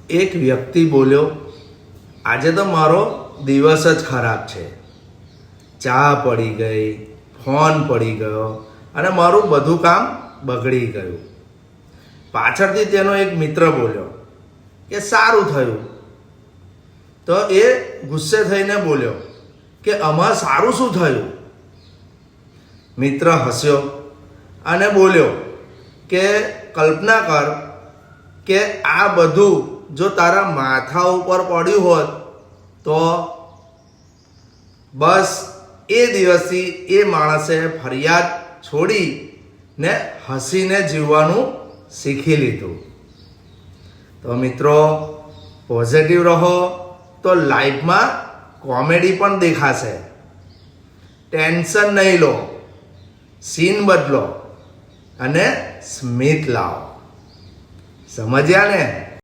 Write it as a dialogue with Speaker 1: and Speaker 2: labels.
Speaker 1: એક વ્યક્તિ બોલ્યો, આજે તો મારો દિવસ જ ખરાબ છે. ચા પડી ગઈ, ફોન પડી ગયો અને મારું બધું કામ બગડી ગયું. પાછળથી તેનો એક મિત્ર બોલ્યો કે સારું થયું. તો એ ગુસ્સે થઈને બોલ્યો કે આમાં સારું શું થયું? મિત્ર હસ્યો અને બોલ્યો કે કલ્પના કર કે આ બધું જો તારા માથા ઉપર પડ્યું હોત તો બસ એ દિવસથી એ માણસે ફરિયાદ છોડીને હસીને જીવવાનું શીખી લીધું. તો મિત્રો, પોઝિટિવ રહો તો લાઈફમાં કોમેડી પણ દેખાશે. ટેન્શન નહીં લો, સીન બદલો અને સ્મિત લાવો. સમજ્યા ને?